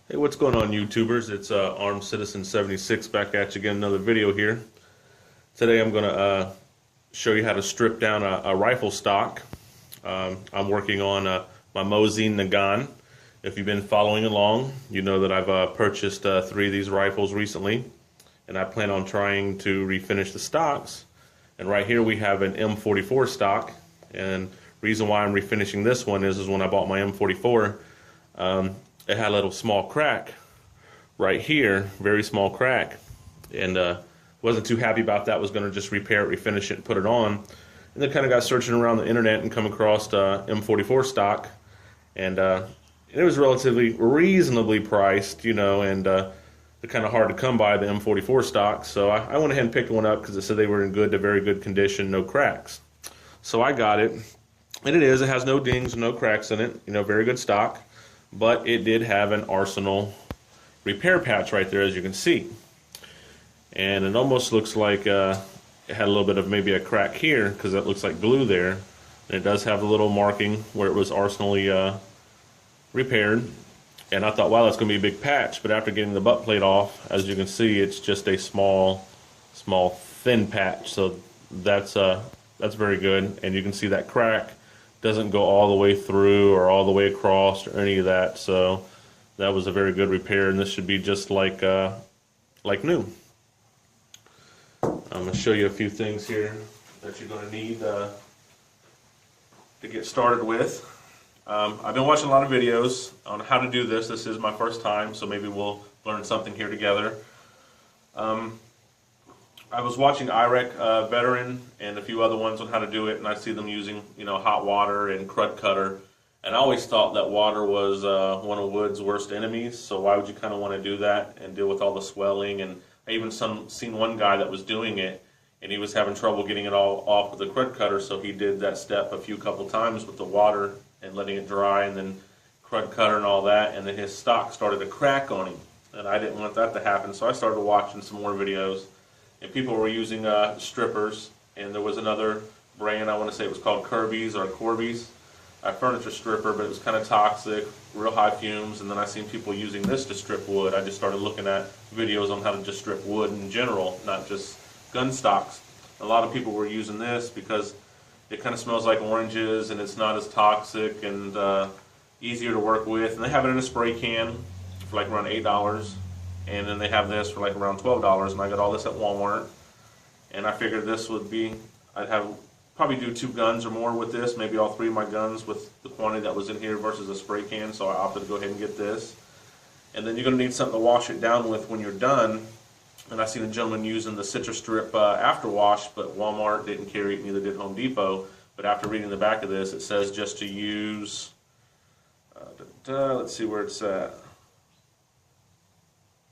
Hey, what's going on, YouTubers? It's Armed Citizen 76 back at you again, another video here. Today I'm going to show you how to strip down a rifle stock. I'm working on my Mosin Nagant. If you've been following along, you know that I've purchased 3 of these rifles recently, and I plan on trying to refinish the stocks. And right here we have an M44 stock, and reason why I'm refinishing this one is when I bought my M44, it had a little small crack right here, very small crack, and wasn't too happy about that. Was going to just repair it, refinish it, and put it on. And then kind of got searching around the internet and come across M44 stock, and it was relatively reasonably priced, you know, and they're kind of hard to come by, the M44 stock. So I went ahead and picked one up because it said they were in good to very good condition, no cracks. So I got it, and it has no dings, no cracks in it, you know, very good stock. But it did have an Arsenal repair patch right there, as you can see. And it almost looks like it had a little bit of maybe a crack here, because it looks like glue there. And it does have a little marking where it was Arsenally repaired. And I thought, wow, that's going to be a big patch. But after getting the butt plate off, as you can see, it's just a small, thin patch. So that's very good. And you can see that crack doesn't go all the way through or all the way across or any of that. So that was a very good repair, and this should be just like new. I'm going to show you a few things here that you're going to need to get started with. I've been watching a lot of videos on how to do this. This is my first time, so maybe we'll learn something here together. I was watching IREC Veteran and a few other ones on how to do it, and I see them using, you know, hot water and crud cutter. And I always thought that water was one of wood's worst enemies, so why would you kind of want to do that and deal with all the swelling? And I even seen one guy that was doing it, and he was having trouble getting it all off with the crud cutter, so he did that step a couple times with the water and letting it dry, and then crud cutter and all that, and then his stock started to crack on him. And I didn't want that to happen, so I started watching some more videos. And people were using strippers, and there was another brand, I want to say it was called Kirby's or Corby's, a furniture stripper, but it was kind of toxic, real high fumes. And then I seen people using this to strip wood. I just started looking at videos on how to just strip wood in general, not just gun stocks. A lot of people were using this because it kind of smells like oranges, and it's not as toxic and easier to work with. And they have it in a spray can for like around $8. And then they have this for like around $12, and I got all this at Walmart. And I figured this would be, I'd have probably do 2 guns or more with this, maybe all 3 of my guns with the quantity that was in here versus a spray can, so I opted to go ahead and get this. And then you're going to need something to wash it down with when you're done. And I seen a gentleman using the Citrus Strip after wash, but Walmart didn't carry it, neither did Home Depot. But after reading the back of this, it says just to use, let's see where it's at.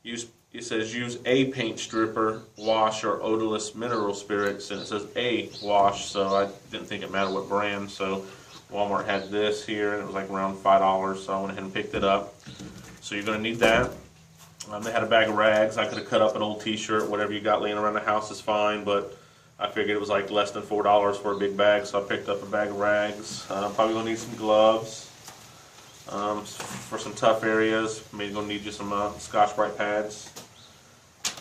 It says use a paint stripper, wash, or odorless mineral spirits, and it says a wash, so I didn't think it mattered what brand. So Walmart had this here, and it was like around $5, so I went ahead and picked it up. So you're going to need that. They had a bag of rags. I could have cut up an old t-shirt, whatever you got laying around the house is fine, but I figured it was like less than $4 for a big bag, so I picked up a bag of rags. Probably going to need some gloves. For some tough areas, maybe gonna need you some Scotch-Brite pads.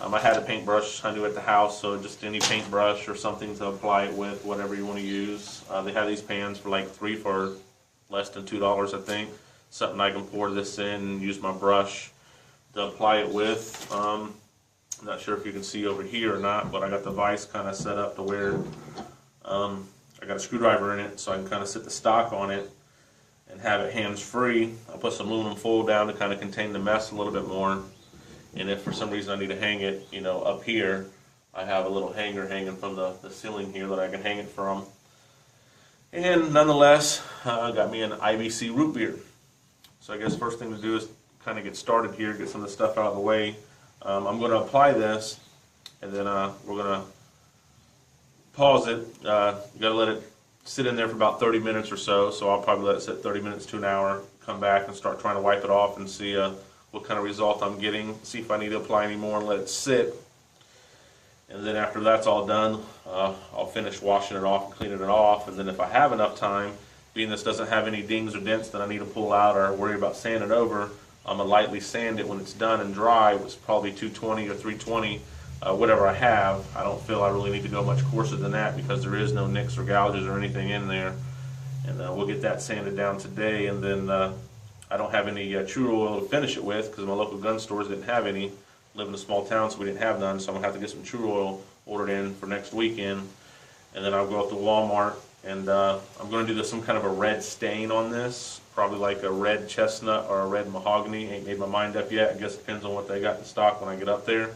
I had a paintbrush I knew at the house, so just any paintbrush or something to apply it with, whatever you want to use. They have these pans for like 3 for less than $2, I think. Something I can pour this in and use my brush to apply it with. Not sure if you can see over here or not, but I got the vise kind of set up to where I got a screwdriver in it, so I can kind of sit the stock on it and have it hands-free. I put some aluminum foil down to kind of contain the mess a little bit more. And if for some reason I need to hang it, you know, up here, I have a little hanger hanging from the ceiling here that I can hang it from. And nonetheless, I got me an IBC root beer. So I guess first thing to do is kind of get started here, get some of the stuff out of the way. I'm going to apply this, and then we're going to pause it. You got to let it sit in there for about 30 minutes or so, so I'll probably let it sit 30 minutes to an hour, come back and start trying to wipe it off and see what kind of result I'm getting, see if I need to apply any more and let it sit. And then after that's all done, I'll finish washing it off and cleaning it off, and then if I have enough time, being this doesn't have any dings or dents that I need to pull out or worry about sanding over, I'm gonna lightly sand it when it's done and dry. It's probably 220 or 320, whatever I have. I don't feel I really need to go much coarser than that because there is no nicks or gouges or anything in there. And we'll get that sanded down today. And then I don't have any true oil to finish it with because my local gun stores didn't have any. I live in a small town, so we didn't have none. So I'm gonna have to get some true oil ordered in for next weekend. And then I'll go up to Walmart, and I'm going to do some kind of a red stain on this, probably like a red chestnut or a red mahogany. Ain't made my mind up yet. I guess it depends on what they got in stock when I get up there.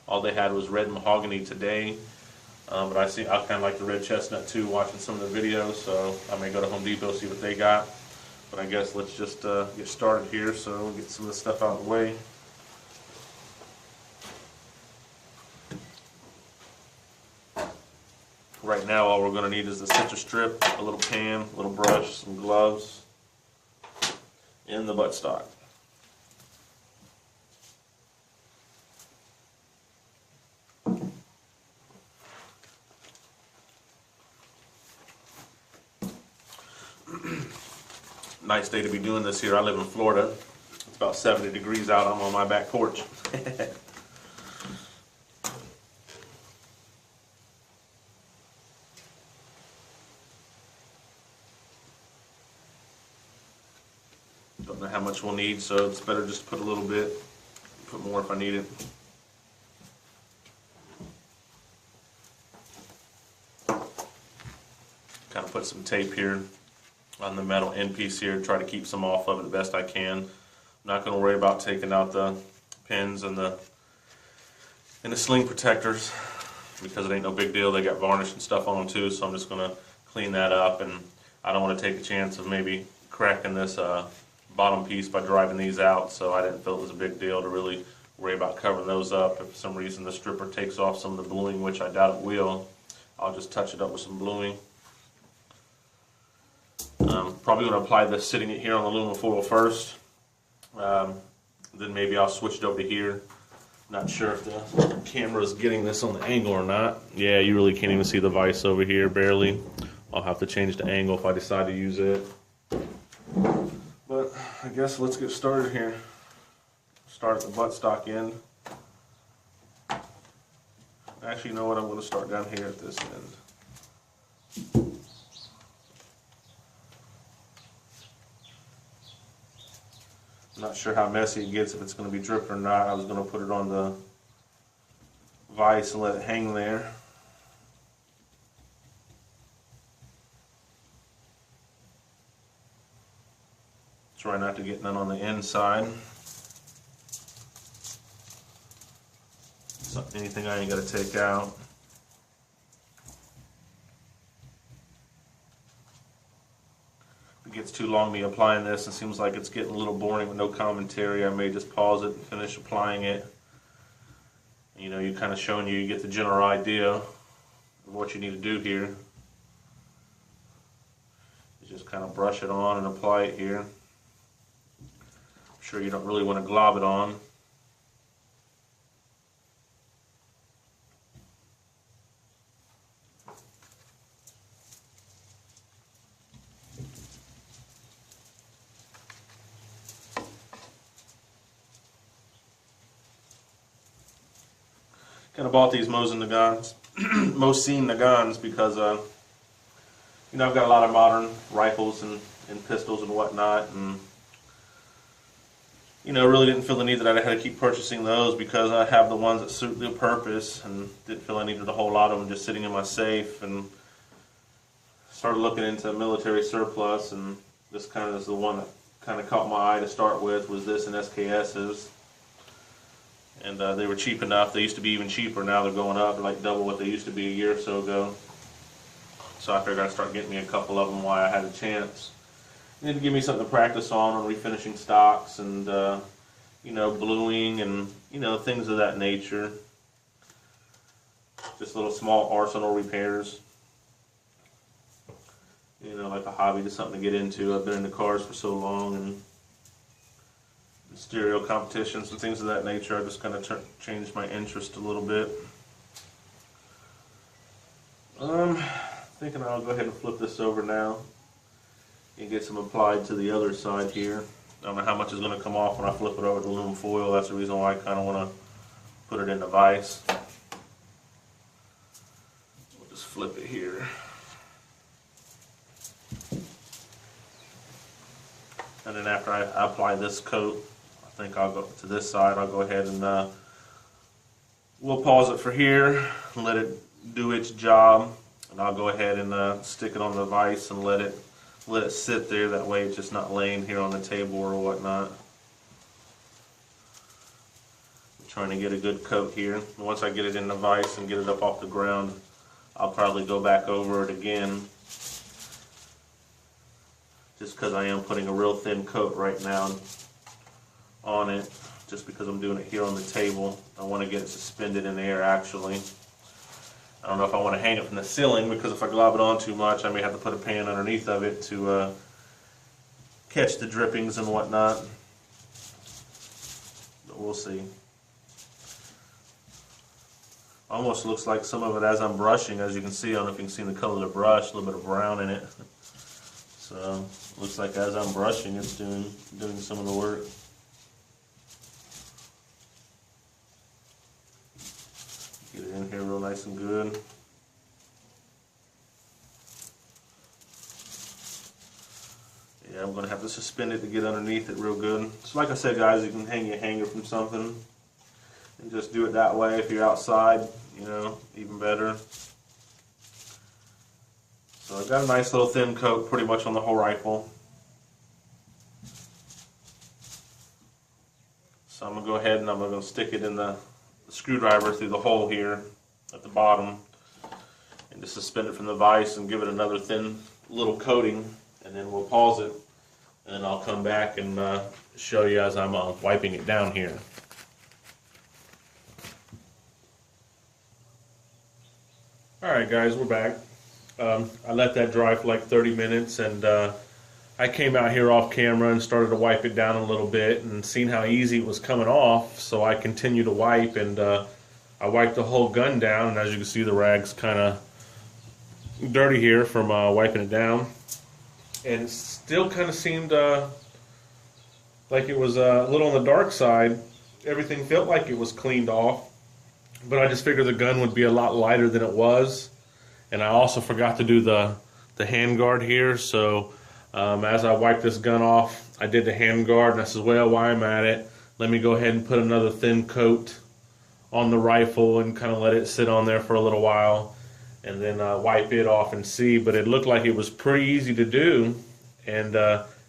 All they had was red mahogany today, but I kind of like the red chestnut too, watching some of the videos, so I may go to Home Depot, see what they got. But I guess let's just get started here, so we'll get some of this stuff out of the way. Right now, all we're going to need is the citrus strip, a little pan, a little brush, some gloves, and the buttstock. Nice day to be doing this here. I live in Florida. It's about 70 degrees out. I'm on my back porch. Don't know how much we'll need, so it's better just to put a little bit, put more if I need it. Kind of put some tape here on the metal end piece here, try to keep some off of it the best I can. I'm not going to worry about taking out the pins and the sling protectors because it ain't no big deal. They got varnish and stuff on them too, so I'm just going to clean that up, and I don't want to take a chance of maybe cracking this bottom piece by driving these out, so I didn't feel it was a big deal to really worry about covering those up. If for some reason the stripper takes off some of the bluing, which I doubt it will, I'll just touch it up with some bluing. Probably going to apply this sitting it here on the aluminum foil first. Then maybe I'll switch it over to here. Not sure if the camera is getting this on the angle or not. Yeah, you really can't even see the vise over here, barely. I'll have to change the angle if I decide to use it. But I guess let's get started here. Start at the buttstock end. Actually, you know what? I'm going to start down here at this end. I'm not sure how messy it gets, if it's going to be dripping or not. I was going to put it on the vise and let it hang there. Try not to get none on the inside. Anything I ain't got to take out. If it gets too long me applying this, it seems like it's getting a little boring with no commentary, I may just pause it and finish applying it. You know, you kind of showing you get the general idea of what you need to do here. You just kind of brush it on and apply it here. Sure you don't really want to glob it on. Kind of bought these Mosin Nagants because you know, I've got a lot of modern rifles and pistols and whatnot, and you know, really didn't feel the need that I had to keep purchasing those because I have the ones that suit the purpose, and didn't feel I needed a whole lot of them just sitting in my safe. And started looking into military surplus, and this kind of is the one that kind of caught my eye to start with, was this and SKS's. And they were cheap enough. They used to be even cheaper. Now they're going up. They're like double what they used to be a year or so ago. So I figured I'd start getting me a couple of them while I had a chance. Need to give me something to practice on refinishing stocks and you know, bluing and you know, things of that nature. Just little small arsenal repairs. You know, like a hobby, just something to get into. I've been into cars for so long, and stereo competitions and things of that nature. I just kind of changed my interest a little bit. Thinking I'll go ahead and flip this over now and get some applied to the other side here. I don't know how much is going to come off when I flip it over to aluminum foil. That's the reason why I kind of want to put it in the vise. We'll just flip it here. And then after I apply this coat, I think I'll go to this side. I'll go ahead and we'll pause it for here and let it do its job. And I'll go ahead and stick it on the vise and let it sit there. That way it's just not laying here on the table or whatnot. I'm trying to get a good coat here. And once I get it in the vise and get it up off the ground, I'll probably go back over it again. Just because I am putting a real thin coat right now on it. Just because I'm doing it here on the table. I want to get it suspended in the air actually. I don't know if I want to hang it from the ceiling, because if I glob it on too much, I may have to put a pan underneath of it to catch the drippings and whatnot. But we'll see. Almost looks like some of it as I'm brushing. As you can see, I don't know if you can see the color of the brush, a little bit of brown in it. So looks like as I'm brushing, it's doing some of the work. Get it in here real nice and good. Yeah, I'm going to have to suspend it to get underneath it real good. So like I said, guys, you can hang your hanger from something and just do it that way. If you're outside, you know, even better. So I've got a nice little thin coat pretty much on the whole rifle. So I'm going to go ahead and I'm going to stick it in the screwdriver through the hole here at the bottom and just suspend it from the vise and give it another thin little coating, and then we'll pause it, and then I'll come back and show you as I'm wiping it down here. Alright guys, we're back. I let that dry for like 30 minutes, and I came out here off camera and started to wipe it down a little bit and seen how easy it was coming off, so I continued to wipe, and I wiped the whole gun down, and as you can see the rag's kind of dirty here from wiping it down, and it still kind of seemed like it was a little on the dark side. Everything felt like it was cleaned off, but I just figured the gun would be a lot lighter than it was, and I also forgot to do the hand guard here, so as I wiped this gun off, I did the hand guard, and I said, well, while I'm at it, let me go ahead and put another thin coat on the rifle and kind of let it sit on there for a little while, and then wipe it off and see. But it looked like it was pretty easy to do, and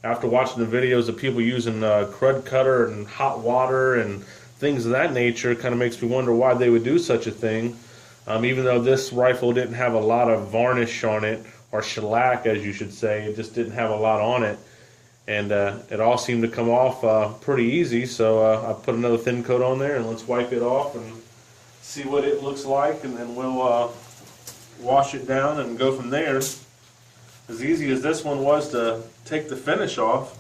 after watching the videos of people using crud cutter and hot water and things of that nature, it kind of makes me wonder why they would do such a thing. Even though this rifle didn't have a lot of varnish on it, or shellac as you should say, it just didn't have a lot on it, and it all seemed to come off pretty easy. So I put another thin coat on there, and let's wipe it off and see what it looks like, and then we'll wash it down and go from there. As easy as this one was to take the finish off,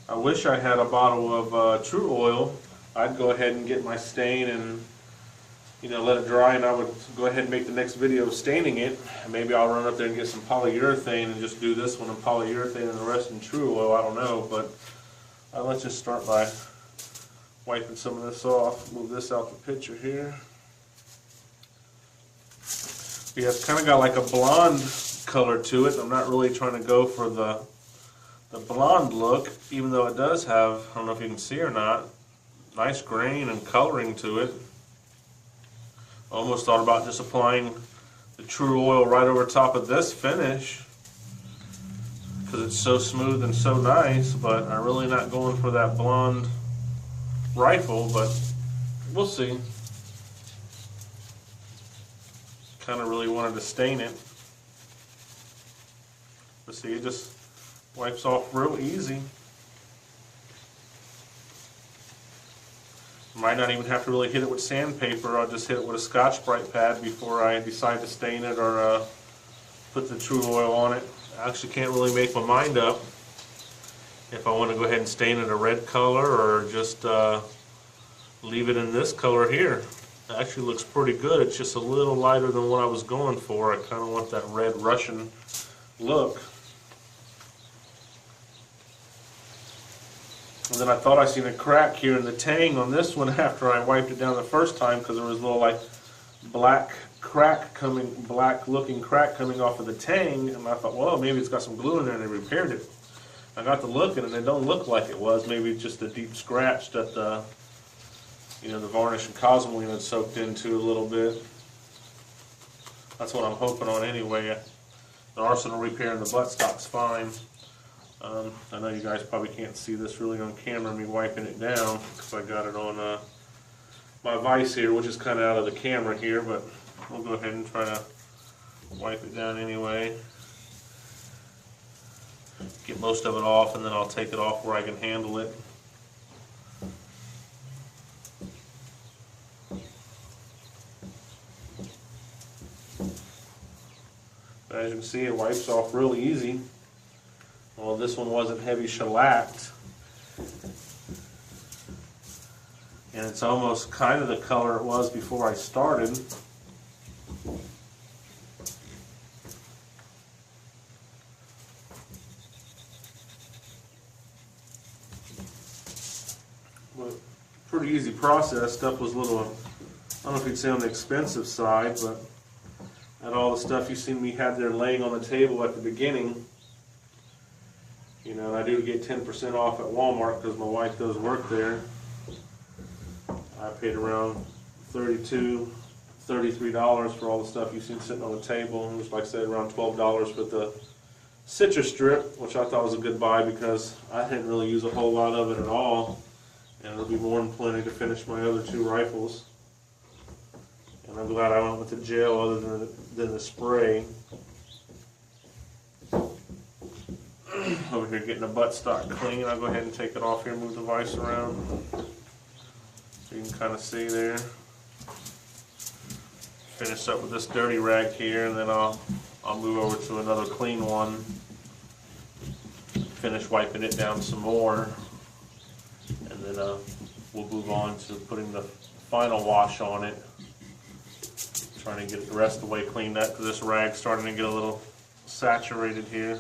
I wish I had a bottle of True Oil. I'd go ahead and get my stain and, you know, let it dry, and I would go ahead and make the next video of staining it. Maybe I'll run up there and get some polyurethane and just do this one in polyurethane and the rest in True Oil. I don't know, but let's just start by wiping some of this off. Move this out the picture here. Yeah, it's kind of got like a blonde color to it. I'm not really trying to go for the blonde look, even though it does have, I don't know if you can see or not, nice grain and coloring to it. Almost thought about just applying the True Oil right over top of this finish because it's so smooth and so nice, but I'm really not going for that blonde rifle, but we'll see. Kind of really wanted to stain it. But see, it just wipes off real easy. Might not even have to really hit it with sandpaper. I'll just hit it with a Scotch-Brite pad before I decide to stain it or put the True Oil on it. I actually can't really make my mind up if I want to go ahead and stain it a red color or just leave it in this color here. It actually looks pretty good. It's just a little lighter than what I was going for. I kind of want that red Russian look. And then I thought I seen a crack here in the tang on this one after I wiped it down the first time, because there was a little like black looking crack coming off of the tang, and I thought, well, maybe it's got some glue in there and they repaired it. I got to looking and it don't look like it was. Maybe just a deep scratch that the varnish and cosmoline had soaked into a little bit. That's what I'm hoping on anyway. The arsenal repair and the buttstock's fine. I know you guys probably can't see this really on camera, me wiping it down, because I got it on my vise here, which is kind of out of the camera here, but we'll go ahead and try to wipe it down anyway. Get most of it off, and then I'll take it off where I can handle it. But as you can see, it wipes off real easy. Well, this one wasn't heavy shellacked. And it's almost kind of the color it was before I started. But pretty easy process. Stuff was a little, I don't know if you'd say on the expensive side, but at all the stuff you seen me had there laying on the table at the beginning. And I do get 10% off at Walmart because my wife does work there. I paid around $32, $33 for all the stuff you've seen sitting on the table. It was, like I said, around $12 for the citrus strip, which I thought was a good buy because I didn't really use a whole lot of it at all. And it'll be more than plenty to finish my other two rifles. And I'm glad I went with the gel other than the spray. Over here getting the buttstock clean. I'll go ahead and take it off here, move the vise around so you can kind of see there. Finish up with this dirty rag here, and then I'll move over to another clean one. Finish wiping it down some more, and then we'll move on to putting the final wash on it. Trying to get the rest of the way cleaned up because this rag's starting to get a little saturated here.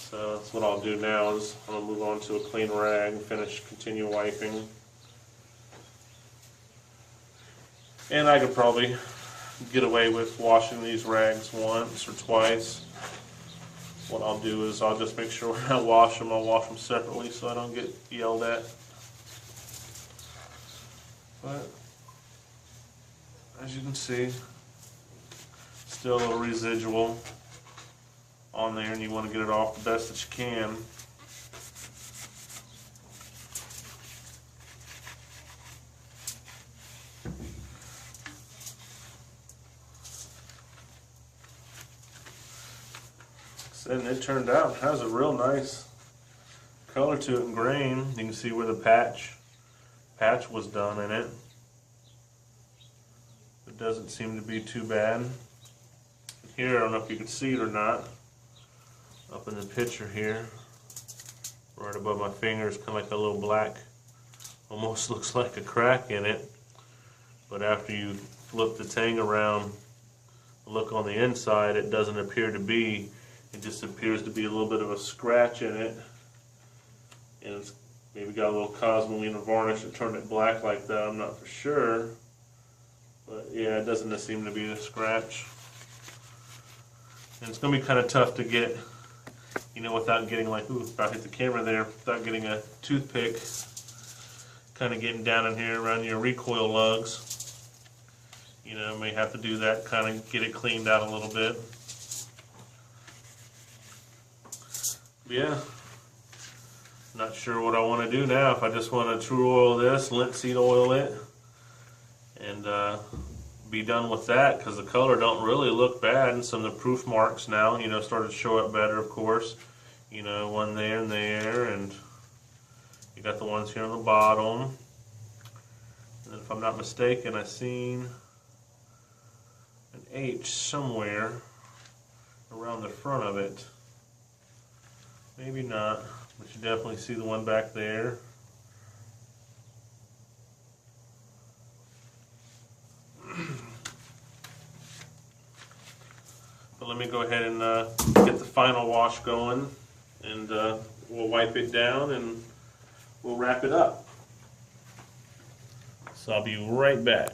So that's what I'll do now, is I'm going to move on to a clean rag and continue wiping. And I could probably get away with washing these rags once or twice. What I'll do is I'll just make sure when I wash them, I'll wash them separately so I don't get yelled at. But as you can see, still a little residual on there, and you want to get it off the best that you can. And it turned out, it has a real nice color to it and grain. You can see where the patch was done in it. It doesn't seem to be too bad. Here, I don't know if you can see it or not. Up in the picture here, right above my fingers, kind of like a little black, almost looks like a crack in it. But after you flip the tang around, look on the inside, it doesn't appear to be. It just appears to be a little bit of a scratch in it. And it's maybe got a little cosmoline or varnish that turned it black like that, I'm not for sure. But yeah, it doesn't seem to be a scratch. And it's going to be kind of tough to get, without getting like, ooh, about hit the camera there, without getting a toothpick, kind of getting down in here around your recoil lugs. May have to do that, kind of get it cleaned out a little bit. But yeah, not sure what I want to do now. If I just want to true oil this, linseed oil it, and be done with that, because the color don't really look bad, and some of the proof marks now, started to show up better, of course. One there and there, and you got the ones here on the bottom. And if I'm not mistaken, I seen an H somewhere around the front of it. Maybe not, but you definitely see the one back there. But let me go ahead and get the final wash going, and we'll wipe it down and we'll wrap it up. So I'll be right back.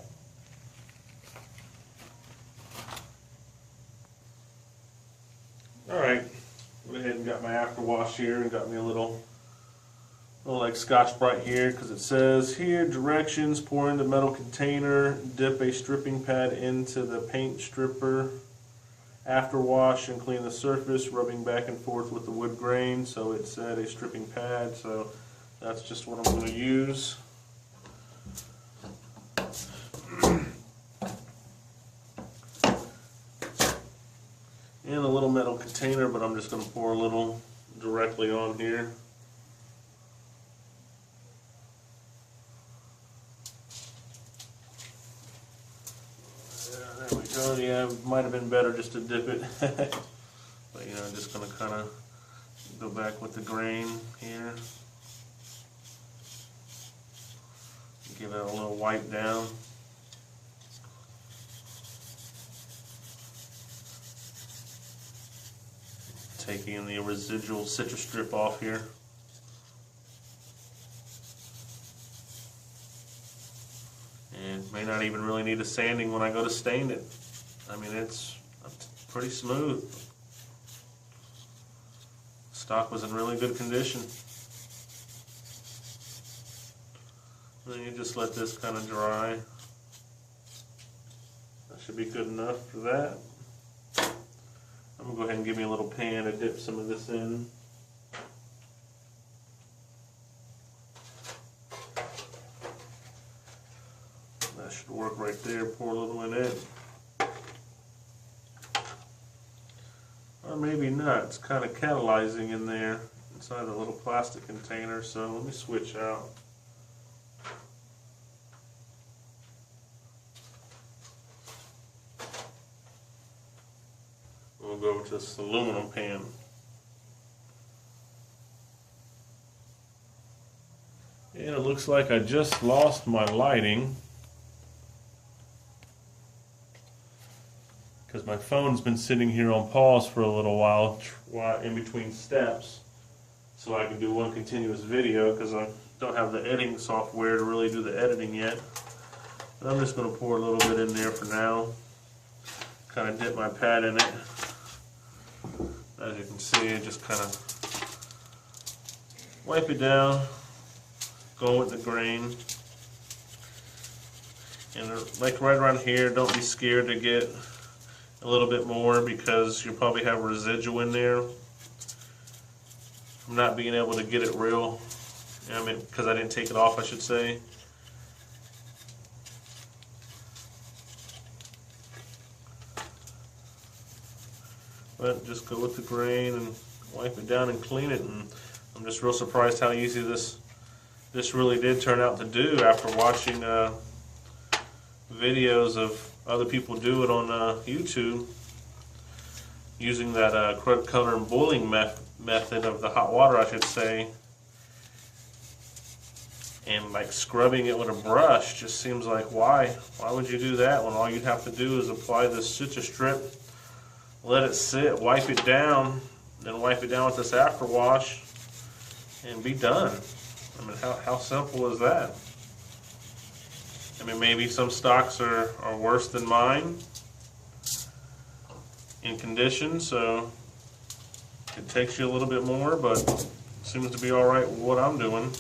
Alright, went ahead and got my afterwash here and got me a little like Scotch-Brite here, because it says here directions: pour into metal container, dip a stripping pad into the paint stripper, afterwash and clean the surface, rubbing back and forth with the wood grain. So it said a stripping pad, so that's just what I'm going to use. In a little metal container, but I'm just going to pour a little directly on here. Yeah, there we go. Yeah, it might have been better just to dip it. But you know, I'm just going to kind of go back with the grain here. Give it a little wipe down. Taking the residual citrus strip off here. And may not even really need a sanding when I go to stain it. I mean, it's pretty smooth. Stock was in really good condition. Then you just let this kind of dry. That should be good enough for that. I'm going to go ahead and give me a little pan to dip some of this in. That should work right there. Pour a little in it. Or maybe not. It's kind of catalyzing in there inside the little plastic container. So let me switch out. We'll go over to this aluminum pan. And it looks like I just lost my lighting because my phone's been sitting here on pause for a little while in between steps, so I can do one continuous video because I don't have the editing software to really do the editing yet. But I'm just going to pour a little bit in there for now. Kind of dip my pad in it. As you can see, I just kind of wipe it down, go with the grain. And like right around here, don't be scared to get a little bit more because you probably have residual in there from not being able to get it real. I mean, because I didn't take it off, I should say. But just go with the grain and wipe it down and clean it. And I'm just real surprised how easy this really did turn out to do after watching videos of other people do it on YouTube using that color and boiling method of the hot water, I should say. And like scrubbing it with a brush just seems like, why would you do that when all you'd have to do is apply this citrus strip, let it sit, wipe it down, then wipe it down with this afterwash, and be done. I mean, how simple is that? I mean, maybe some stocks are worse than mine in condition, so it takes you a little bit more, but it seems to be alright with what I'm doing.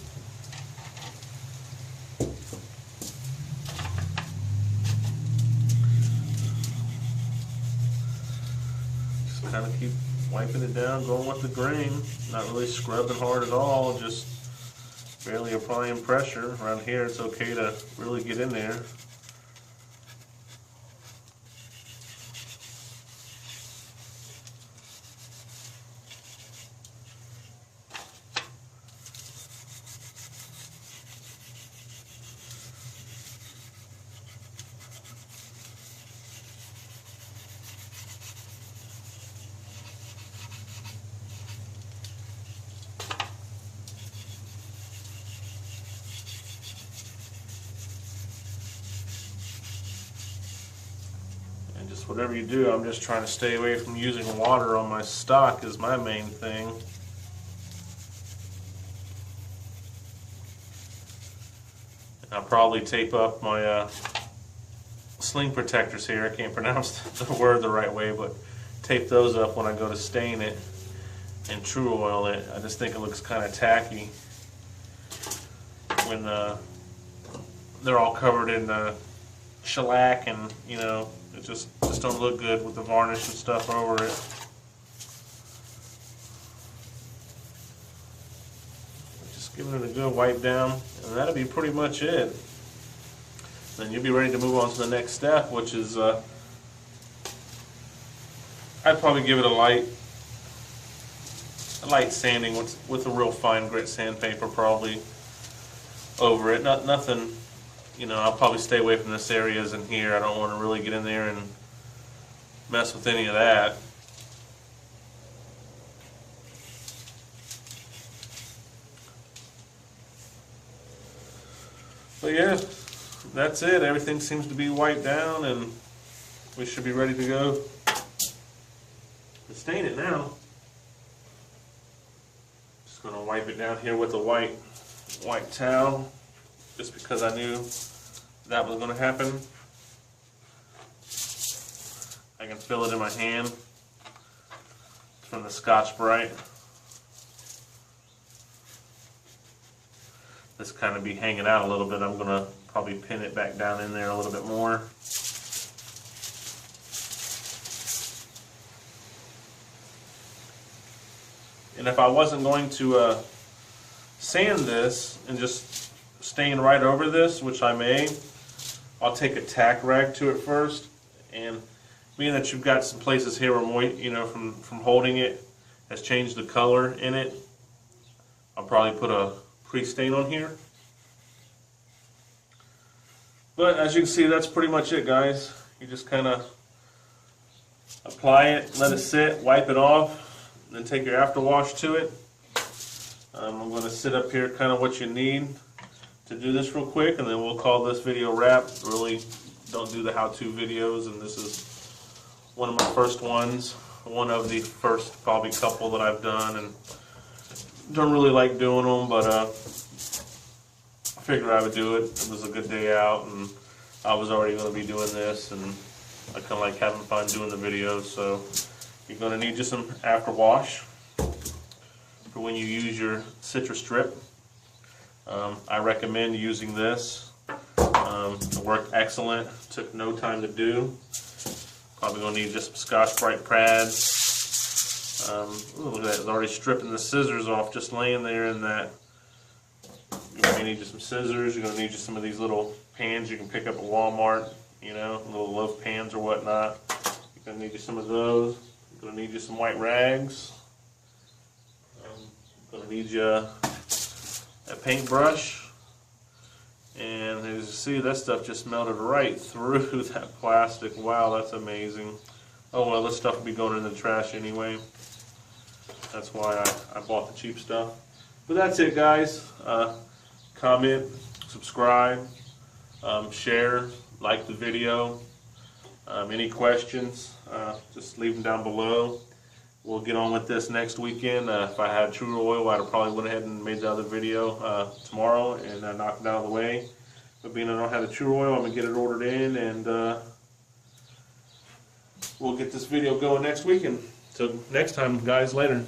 Kind of keep wiping it down, going with the grain, not really scrubbing hard at all, just barely applying pressure. Around here it's okay to really get in there. Just whatever you do, I'm just trying to stay away from using water on my stock is my main thing. I'll probably tape up my sling protectors here. I can't pronounce the word the right way, but tape those up when I go to stain it and true oil it. I just think it looks kind of tacky when they're all covered in shellac, and you know, it just don't look good with the varnish and stuff over it. Just giving it a good wipe down, and that'll be pretty much it. Then you'll be ready to move on to the next step, which is I'd probably give it a light sanding with a real fine grit sandpaper probably over it. Nothing, you know, I'll probably stay away from this areas in here. I don't want to really get in there and mess with any of that. But yeah, that's it. Everything seems to be wiped down, and we should be ready to go to stain it now. Just going to wipe it down here with a white towel, just because I knew that was going to happen. I can feel it in my hand. It's from the Scotch-Brite. This kind of be hanging out a little bit. I'm going to probably pin it back down in there a little bit more. And if I wasn't going to sand this and just stain right over this, which I may, I'll take a tack rag to it first. And being that you've got some places here where you know, from holding it has changed the color in it, I'll probably put a pre-stain on here. But as you can see, that's pretty much it, guys. You just kind of apply it, let it sit, wipe it off, then take your after wash to it. I'm going to sit up here kind of what you need to do this real quick, and then we'll call this video wrapped. Really don't do the how-to videos, and this is one of my first ones, one of the first probably couple that I've done, and don't really like doing them, but I figured I would do it. It was a good day out, and I was already going to be doing this, and I kind of like having fun doing the videos. So you're going to need just some after wash for when you use your citrus strip. I recommend using this. It worked excellent. Took no time to do. Probably going to need just some Scotch-Brite pads. Look at that, it's already stripping the scissors off just laying there in that. You're going to need just some scissors. You're going to need just some of these little pans you can pick up at Walmart, you know, little loaf pans or whatnot. You're going to need just some of those. You're going to need just some white rags. You're going to need you a paintbrush. And as you see, that stuff just melted right through that plastic. Wow, that's amazing. Oh well, this stuff will be going in the trash anyway. That's why I bought the cheap stuff. But that's it, guys. Comment, subscribe, share, like the video. Any questions, just leave them down below. We'll get on with this next weekend. If I had true oil, I'd have probably went ahead and made the other video tomorrow and knocked it out of the way. But being I don't have the true oil, I'm going to get it ordered in, and we'll get this video going next weekend. So next time, guys, later.